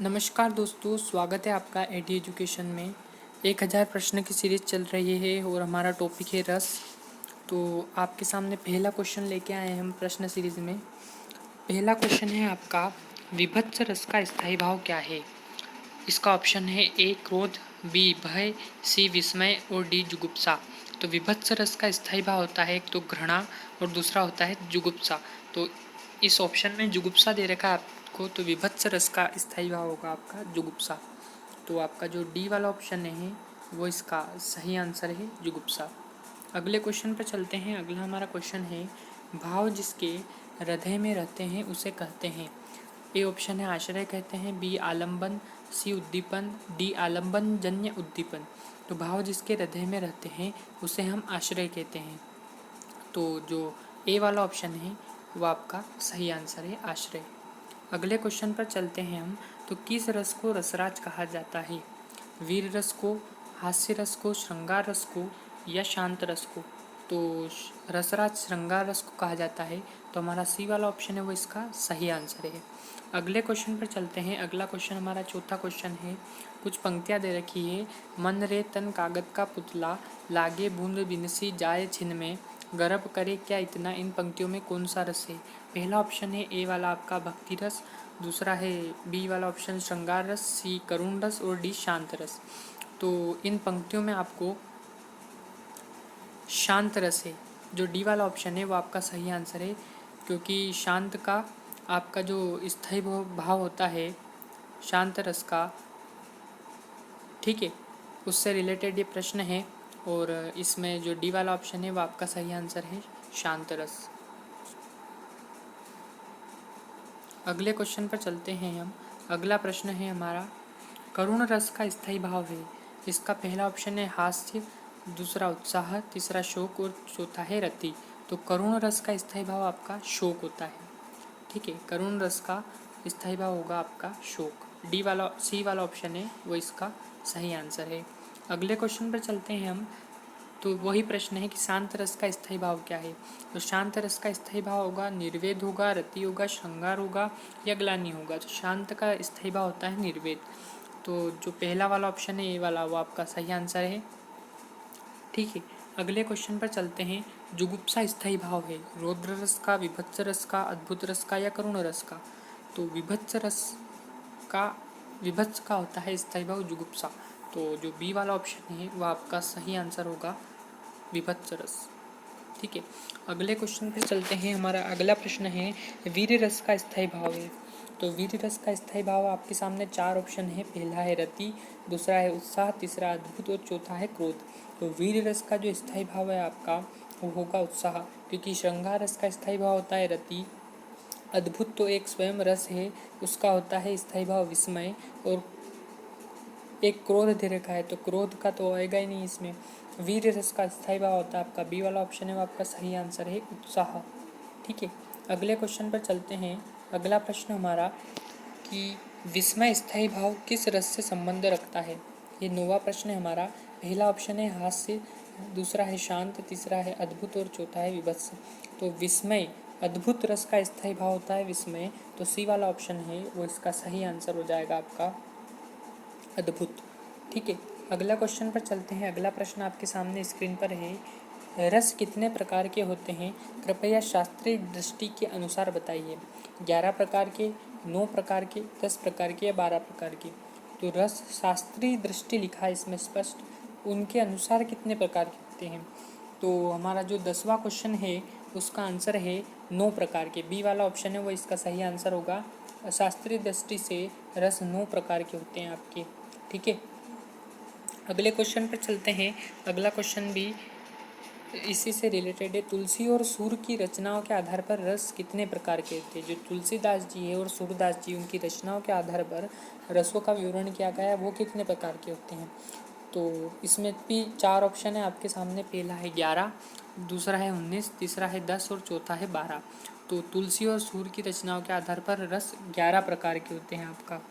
नमस्कार दोस्तों, स्वागत है आपका एडी एजुकेशन में। 1000 प्रश्न की सीरीज चल रही है और हमारा टॉपिक है रस। तो आपके सामने पहला क्वेश्चन लेके आए हैं हम प्रश्न सीरीज में। पहला क्वेश्चन है आपका, विभत्स रस का स्थायी भाव क्या है। इसका ऑप्शन है ए क्रोध, बी भय, सी विस्मय और डी जुगुप्सा। तो विभत्स रस का स्थायी भाव होता है एक तो घृणा और दूसरा होता है जुगुप्सा। तो इस ऑप्शन में जुगुप्सा दे रखा है आपको, तो विभत्स रस का स्थायी भाव होगा आपका जुगुप्सा। तो आपका जो डी वाला ऑप्शन है वो इसका सही आंसर है, जुगुप्सा। अगले क्वेश्चन पर चलते हैं। अगला हमारा क्वेश्चन है, भाव जिसके हृदय में रहते हैं उसे कहते हैं। ए ऑप्शन है आश्रय कहते हैं, बी आलंबन, सी उद्दीपन, डी आलंबन जन्य उद्दीपन। तो भाव जिसके हृदय में रहते हैं उसे हम आश्रय कहते हैं। तो जो ए वाला ऑप्शन है वो आपका सही आंसर है, आश्रय। अगले क्वेश्चन पर चलते हैं हम। तो किस रस को रसराज कहा जाता है। वीर रस को, हास्य रस को, श्रृंगार रस को या शांत रस को। तो रसराज श्रृंगार रस को कहा जाता है। तो हमारा सी वाला ऑप्शन है वो इसका सही आंसर है। अगले क्वेश्चन पर चलते हैं। अगला क्वेश्चन हमारा चौथा क्वेश्चन है। कुछ पंक्तियाँ दे रखी है। मन रे तन कागद का पुतला, लागे बूंद बिनसी जाए छिन में, गर्भ करे क्या इतना। इन पंक्तियों में कौन सा रस है। पहला ऑप्शन है ए वाला आपका भक्ति रस, दूसरा है बी वाला ऑप्शन श्रृंगार रस, सी करुण रस और डी शांत रस। तो इन पंक्तियों में आपको शांत रस है। जो डी वाला ऑप्शन है वो आपका सही आंसर है, क्योंकि शांत का आपका जो स्थायी भाव होता है शांत रस का, ठीक है, उससे रिलेटेड ये प्रश्न है। और इसमें जो डी वाला ऑप्शन है वो आपका सही आंसर है, शांत रस। अगले क्वेश्चन पर चलते हैं हम। अगला प्रश्न है हमारा, करुण रस का स्थायी भाव है। इसका पहला ऑप्शन है हास्य, दूसरा उत्साह, तीसरा शोक और चौथा है रति। तो करुण रस का स्थायी भाव आपका शोक होता है, ठीक है। करुण रस का स्थायी भाव होगा आपका शोक। डी वाला सी वाला ऑप्शन है वो इसका सही आंसर है। अगले क्वेश्चन पर चलते हैं हम। तो वही प्रश्न है कि शांत रस का स्थायी भाव क्या है। तो शांत रस का स्थायी भाव होगा निर्वेद होगा, रति होगा, श्रृंगार होगा या ग्लानि होगा। तो शांत का स्थायी भाव होता है निर्वेद। तो जो पहला वाला ऑप्शन है ए वाला वो आपका सही आंसर है, ठीक है। अगले क्वेश्चन पर चलते हैं। जुगुप्सा स्थायी भाव है रौद्र रस का, विभत्स रस का, अद्भुत रस का या करुण रस का। तो विभत्स का होता है स्थायी भाव जुगुप्सा। तो जो बी वाला ऑप्शन है वो आपका सही आंसर होगा, विभत्स रस, ठीक है। अगले क्वेश्चन पर चलते हैं। हमारा अगला प्रश्न है, वीर रस का स्थायी भाव है। तो वीर रस का स्थायी भाव आपके सामने 4 ऑप्शन है। पहला है रति, दूसरा है उत्साह, तीसरा अद्भुत और चौथा है क्रोध। तो वीर रस का जो स्थायी भाव है आपका वो होगा उत्साह, क्योंकि श्रृंगार रस का स्थायी भाव होता है रति, अद्भुत तो एक स्वयं रस है उसका होता है स्थायी भाव विस्मय, और एक क्रोध दे रखा है तो क्रोध का तो आएगा ही नहीं इसमें। वीर रस का स्थायी भाव होता है आपका बी वाला ऑप्शन है वो आपका सही आंसर है, उत्साह, ठीक है। अगले क्वेश्चन पर चलते हैं। अगला प्रश्न हमारा कि विस्मय स्थायी भाव किस रस से संबंध रखता है। ये 9वां प्रश्न है हमारा। पहला ऑप्शन है हास्य, दूसरा है शांत, तीसरा है अद्भुत और चौथा है विभत्स। तो विस्मय, अद्भुत रस का स्थायी भाव होता है विस्मय। तो सी वाला ऑप्शन है वो इसका सही आंसर हो जाएगा आपका, अद्भुत, ठीक है। अगला क्वेश्चन पर चलते हैं। अगला प्रश्न आपके सामने स्क्रीन पर है, रस कितने प्रकार के होते हैं, कृपया शास्त्रीय दृष्टि के अनुसार बताइए। 11 प्रकार के, 9 प्रकार के, 10 प्रकार के या 12 प्रकार के। तो रस शास्त्रीय दृष्टि लिखा है इसमें स्पष्ट, उनके अनुसार कितने प्रकार के होते हैं। तो हमारा जो 10वां क्वेश्चन है उसका आंसर है 9 प्रकार के। बी वाला ऑप्शन है वो इसका सही आंसर होगा। शास्त्रीय दृष्टि से रस 9 प्रकार के होते हैं आपके, ठीक है। अगले क्वेश्चन पर चलते हैं। अगला क्वेश्चन भी इसी से रिलेटेड है। तुलसी और सूर की रचनाओं के आधार पर रस कितने प्रकार के थे। जो तुलसीदास जी है और सूरदास जी, उनकी रचनाओं के आधार पर रसों का विवरण किया गया है वो कितने प्रकार के होते हैं। तो इसमें भी 4 ऑप्शन है आपके सामने। पहला है 11, दूसरा है 19, तीसरा है 10 और चौथा है 12। तो तुलसी और सूर की रचनाओं के आधार पर रस 11 प्रकार के होते हैं आपका।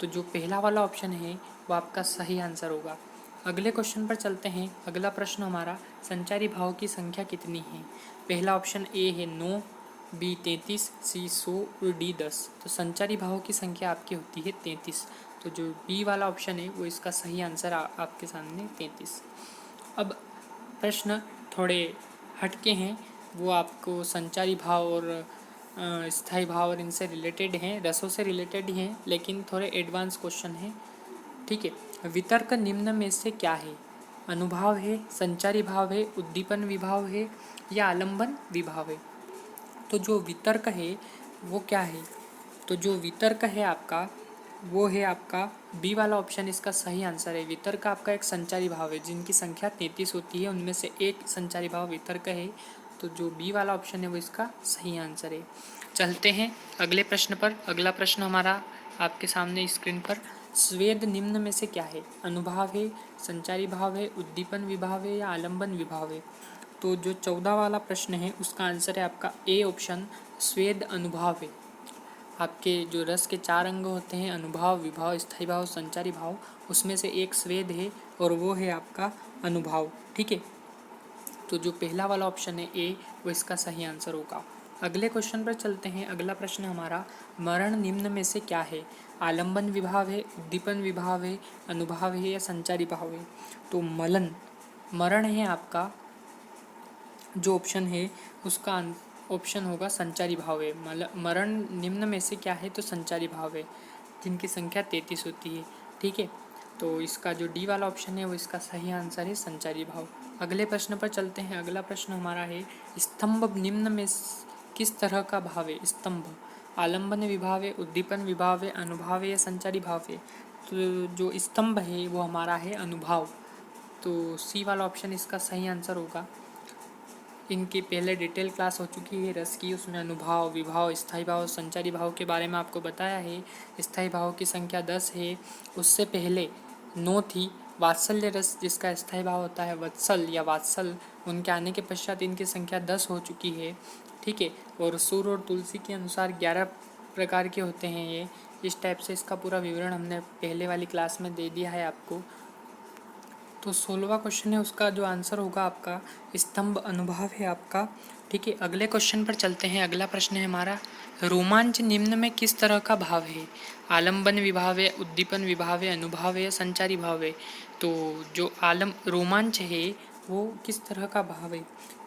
तो जो पहला वाला ऑप्शन है वो आपका सही आंसर होगा। अगले क्वेश्चन पर चलते हैं। अगला प्रश्न हमारा, संचारी भाव की संख्या कितनी है। पहला ऑप्शन ए है 9, बी 33, सी 100 और डी 10। तो संचारी भावों की संख्या आपकी होती है 33। तो जो बी वाला ऑप्शन है वो इसका सही आंसर आपके सामने 33। अब प्रश्न थोड़े हटके हैं, वो आपको संचारी भाव और स्थायी भाव और इनसे रिलेटेड हैं, रसों से रिलेटेड ही हैं, लेकिन थोड़े एडवांस क्वेश्चन हैं। ठीक है। वितर्क निम्न में से क्या है? अनुभाव है, संचारी भाव है, उद्दीपन विभाव है या आलंबन विभाव है? तो जो वितर्क है वो क्या है? तो जो वितर्क है आपका वो है आपका बी वाला ऑप्शन इसका सही आंसर है। वितर्क आपका एक संचारी भाव है जिनकी संख्या 33 होती है, उनमें से एक संचारी भाव वितर्क है। तो जो बी वाला ऑप्शन है वो इसका सही आंसर है। चलते हैं अगले प्रश्न पर। अगला प्रश्न हमारा आपके सामने स्क्रीन पर, स्वेद निम्न में से क्या है? अनुभाव है, संचारी भाव है, उद्दीपन विभाव है या आलंबन विभाव है? तो जो 14 वाला प्रश्न है उसका आंसर है आपका ए ऑप्शन, स्वेद अनुभाव है। आपके जो रस के 4 अंग होते हैं, अनुभाव, विभाव, स्थायी भाव, संचारी भाव, उसमें से एक स्वेद है और वो है आपका अनुभाव। ठीक है। तो जो पहला वाला ऑप्शन है ए, वो इसका सही आंसर होगा। अगले क्वेश्चन पर चलते हैं। अगला प्रश्न हमारा, मरण निम्न में से क्या है? आलंबन विभाव है, उद्दीपन विभाव है, अनुभाव है या संचारी भाव है? तो मरण है आपका जो ऑप्शन है उसका ऑप्शन होगा संचारी भाव है। मरण निम्न में से क्या है? तो संचारी भाव है जिनकी संख्या 33 होती है। ठीक है। तो इसका जो डी वाला ऑप्शन है वो इसका सही आंसर है, संचारी भाव। अगले प्रश्न पर चलते हैं। अगला प्रश्न हमारा है, स्तंभ निम्न में किस तरह का भाव है? स्तंभ आलंबन विभाव है, उद्दीपन विभाव है, अनुभाव है या संचारी भाव है? तो जो स्तंभ है वो हमारा है अनुभाव। तो सी वाला ऑप्शन इसका सही आंसर होगा। इनकी पहले डिटेल क्लास हो चुकी है रस की, उसमें अनुभाव, विभाव, स्थायी भाव, संचारी भाव के बारे में आपको बताया है। स्थायी भाव की संख्या 10 है, उससे पहले 9 थी। वात्सल्य रस जिसका स्थायी भाव होता है वत्सल या वात्सल, उनके आने के पश्चात इनकी संख्या 10 हो चुकी है। ठीक है। और सूर और तुलसी के अनुसार 11 प्रकार के होते हैं ये। इस टाइप से इसका पूरा विवरण हमने पहले वाली क्लास में दे दिया है आपको। तो 16वां क्वेश्चन है, उसका जो आंसर होगा आपका स्तंभ अनुभाव है आपका। ठीक है। अगले क्वेश्चन पर चलते हैं। अगला प्रश्न है हमारा, रोमांच निम्न में किस तरह का भाव है? आलंबन विभाव है, उद्दीपन विभाव है, अनुभाव है या संचारी भाव है? तो जो रोमांच है वो किस तरह का भाव है?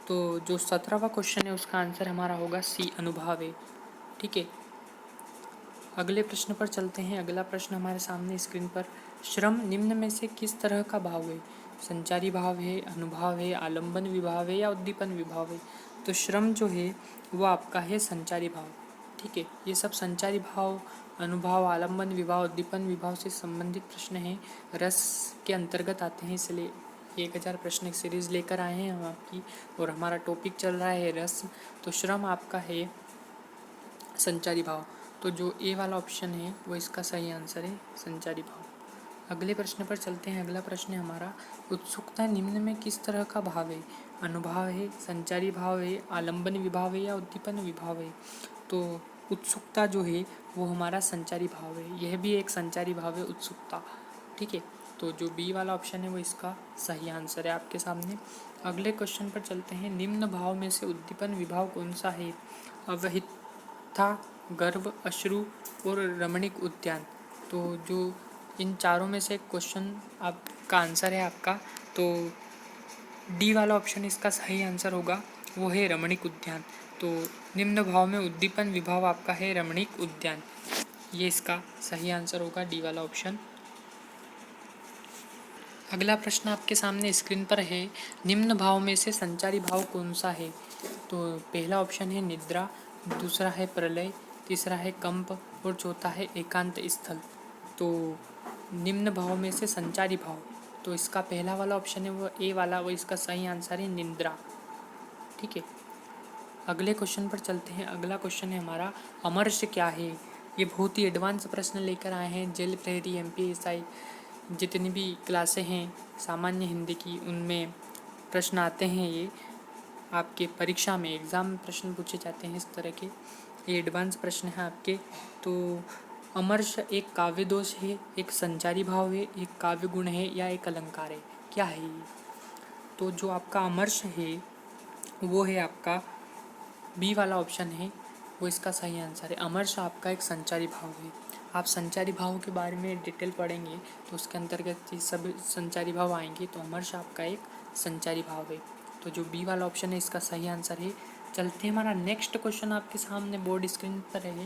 तो जो 17वां क्वेश्चन है उसका आंसर हमारा होगा सी, अनुभाव है। ठीक है। अगले प्रश्न पर चलते हैं। अगला प्रश्न हमारे सामने स्क्रीन पर, श्रम निम्न में से किस तरह का भाव है? संचारी भाव है, अनुभाव है, आलंबन विभाव है या उद्दीपन विभाव है? तो श्रम जो है वो आपका है संचारी भाव। ठीक है। ये सब संचारी भाव, अनुभाव, आलंबन विभाव, उद्दीपन विभाव से संबंधित प्रश्न हैं, रस के अंतर्गत आते हैं, इसलिए 1000 प्रश्न की सीरीज़ लेकर आए हैं हम आपकी, और हमारा टॉपिक चल रहा है रस। तो श्रम आपका है संचारी भाव। तो जो ए वाला ऑप्शन है वो इसका सही आंसर है, संचारी भाव। अगले प्रश्न पर चलते हैं। अगला प्रश्न है हमारा, उत्सुकता निम्न में किस तरह का भाव है? अनुभाव है, संचारी भाव है, आलंबन विभाव है या उद्दीपन विभाव है? तो उत्सुकता जो है वो हमारा संचारी भाव है। यह भी एक संचारी भाव है उत्सुकता। ठीक है। तो जो बी वाला ऑप्शन है वो इसका सही आंसर है आपके सामने। अगले क्वेश्चन पर चलते हैं। निम्न भाव में से उद्दीपन विभाव कौन सा है? अवहिता, गर्व, अश्रु और रमणीक उद्यान। तो जो इन चारों में से क्वेश्चन आपका आंसर है आपका, तो डी वाला ऑप्शन इसका सही आंसर होगा, वो है रमणीक उद्यान। तो निम्न भाव में उद्दीपन विभाव आपका है रमणीक उद्यान, ये इसका सही आंसर होगा, डी वाला ऑप्शन। अगला प्रश्न आपके सामने स्क्रीन पर है, निम्न भाव में से संचारी भाव कौन सा है? तो पहला ऑप्शन है निद्रा, दूसरा है प्रलय, तीसरा है कंप और चौथा है एकांत स्थल। तो निम्न भाव में से संचारी भाव, तो इसका पहला वाला ऑप्शन है वो ए वाला, वो इसका सही आंसर है निद्रा। ठीक है। अगले क्वेश्चन पर चलते हैं। अगला क्वेश्चन है हमारा, अमर्ष क्या है? ये बहुत ही एडवांस प्रश्न लेकर आए हैं। जेल प्रहरी, MPSI जितनी भी क्लासें हैं सामान्य हिंदी की, उनमें प्रश्न आते हैं। ये आपके परीक्षा में एग्ज़ाम में प्रश्न पूछे जाते हैं इस तरह के, ये एडवांस प्रश्न हैं आपके। तो अमर्ष एक काव्य दोष है, एक संचारी भाव है, एक काव्य गुण है या एक अलंकार है? क्या है ये? तो जो आपका अमर्ष है वो है आपका बी वाला ऑप्शन है वो इसका सही आंसर है। अमर्ष आपका एक संचारी भाव है। आप संचारी भाव के बारे में डिटेल पढ़ेंगे तो उसके अंतर्गत ये सब संचारी भाव आएंगे। तो अमर्ष आपका एक संचारी भाव है। तो जो बी वाला ऑप्शन है इसका सही आंसर है। चलते हैं, हमारा नेक्स्ट क्वेश्चन आपके सामने बोर्ड स्क्रीन पर है।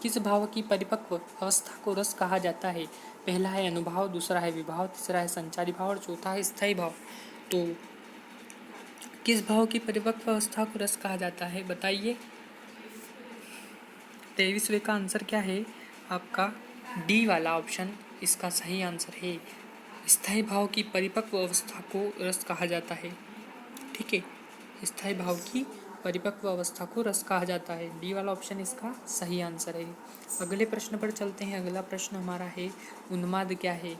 किस भाव की परिपक्व अवस्था को रस कहा जाता है? पहला है अनुभाव, दूसरा है विभाव, तीसरा है संचारी भाव और चौथा है स्थायी भाव। तो किस भाव की परिपक्व अवस्था को रस कहा जाता है बताइए। 23वें का आंसर क्या है आपका? डी वाला ऑप्शन इसका सही आंसर है। स्थायी भाव की परिपक्व अवस्था को रस कहा जाता है। ठीक है, स्थायी भाव की परिपक्व अवस्था को रस कहा जाता है। डी वाला ऑप्शन इसका सही आंसर है। अगले प्रश्न पर चलते हैं। अगला प्रश्न हमारा है उन्माद क्या है?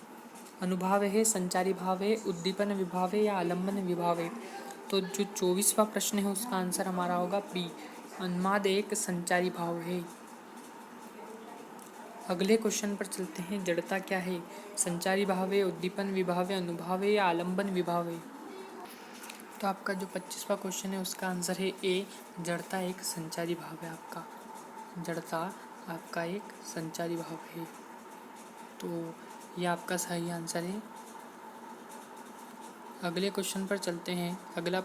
अनुभाव है, संचारी भाव है, उद्दीपन विभाव है या आलम्बन विभाव है? तो जो 24वां प्रश्न है उसका आंसर हमारा होगा बी, उन्माद एक संचारी भाव है। अगले क्वेश्चन पर चलते हैं। जड़ता क्या है? संचारी भाव है, उद्दीपन विभाव है, अनुभाव है या आलम्बन विभाव है? तो आपका जो 25वां क्वेश्चन है उसका आंसर है ए, जड़ता एक संचारी भाव है। आपका जड़ता आपका एक संचारी भाव है। तो ये आपका सही आंसर है। अगले क्वेश्चन पर चलते हैं। अगला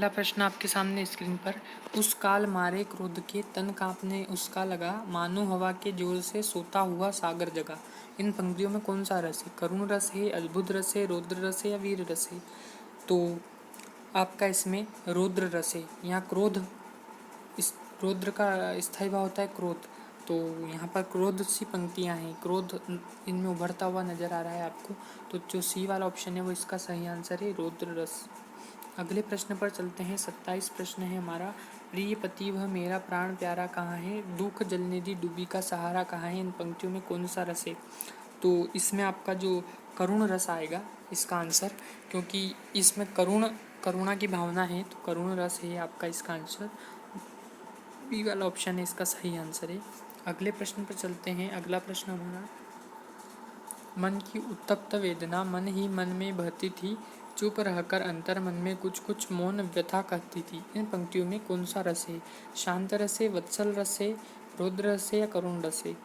प्रश्न आपके सामने स्क्रीन पर। उस काल मारे क्रोध के तन कांपने उसका लगा, मानो हवा के जोर से सोता हुआ सागर जगा। इन पंक्तियों में कौन सा रस है? करुण रस है, अद्भुत रस है, रौद्र रस है या वीर रस है? तो आपका इसमें रौद्र रस है। यहाँ क्रोध, इस रौद्र का स्थायी भाव होता है क्रोध। तो यहाँ पर क्रोध सी पंक्तियाँ हैं, क्रोध इनमें उभरता हुआ नजर आ रहा है आपको। तो जो सी वाला ऑप्शन है वो इसका सही आंसर है, रौद्र रस। अगले प्रश्न पर चलते हैं। 27 प्रश्न है हमारा। प्रिय पति वह मेरा प्राण प्यारा कहाँ है? दुख जलनिधि डूबी का सहारा कहाँ है? इन पंक्तियों में कौन सा रस है? तो इसमें आपका जो करुण रस आएगा इसका आंसर, क्योंकि इसमें करुणा की भावना है। तो करुण रस है आपका इसका आंसर। बी वाला ऑप्शन है इसका सही आंसर है। अगले प्रश्न पर चलते हैं। अगला प्रश्न हमारा, मन की उत्तप्त वेदना मन ही मन में बहती थी, चुप रहकर अंतर मन में कुछ कुछ मौन व्यथा कहती थी। इन पंक्तियों में कौन सा रस है? शांत रस है, वत्सल रस है, रौद्र रस है या करुण रस है?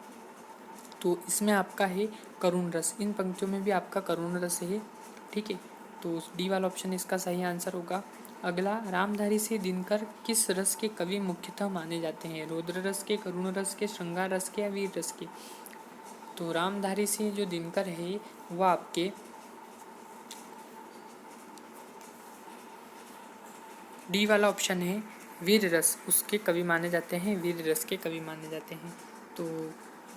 तो इसमें आपका है करुण रस। इन पंक्तियों में भी आपका करुण रस है। ठीक है, तो डी वाला ऑप्शन इसका सही आंसर होगा। अगला, रामधारी से दिनकर किस रस के कवि मुख्यतः माने जाते हैं? रौद्र रस के, करुण रस के, श्रृंगार रस के या वीर रस के? तो रामधारी से जो दिनकर है वह आपके डी वाला ऑप्शन है, वीर रस उसके कवि माने जाते हैं, वीर रस के कवि माने जाते हैं। तो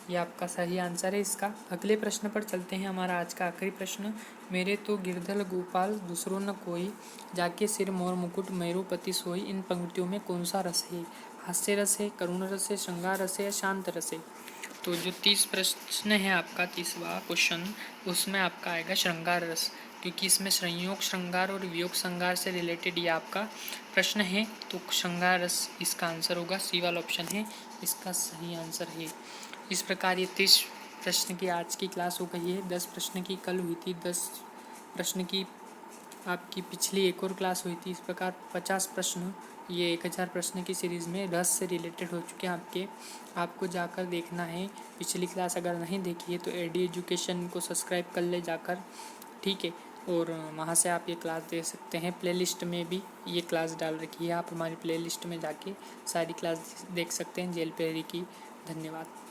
ये आपका सही आंसर है इसका। अगले प्रश्न पर चलते हैं। हमारा आज का आखिरी प्रश्न, मेरे तो गिरधल गोपाल दूसरों न कोई, जाके सिर मोर मुकुट मैरोपति सोई। इन पंक्तियों में कौन सा रस है? हास्य रस है, करुण रस है, श्रृंगार रस है या शांत रस है? तो जो 30 प्रश्न है आपका 30वां क्वेश्चन, उसमें आपका आएगा श्रृंगार रस, क्योंकि इसमें संयोग श्रृंगार और वियोग श्रृंगार से रिलेटेड ये आपका प्रश्न है। तो श्रृंगार रस इसका आंसर होगा। सी वाला ऑप्शन है इसका सही आंसर है। इस प्रकार ये 30 प्रश्न की आज की क्लास हो गई है। 10 प्रश्न की कल हुई थी, 10 प्रश्न की आपकी पिछली एक और क्लास हुई थी। इस प्रकार 50 प्रश्न, ये 1000 प्रश्न की सीरीज़ में रस से रिलेटेड हो चुके हैं आपके। आपको जाकर देखना है पिछली क्लास, अगर नहीं देखी है तो एडी एजुकेशन को सब्सक्राइब कर ले जाकर। ठीक है, और वहाँ से आप ये क्लास देख सकते हैं। प्लेलिस्ट में भी ये क्लास डाल रखी है, आप हमारी प्लेलिस्ट में जाके सारी क्लास देख सकते हैं जेल पेरी की। धन्यवाद।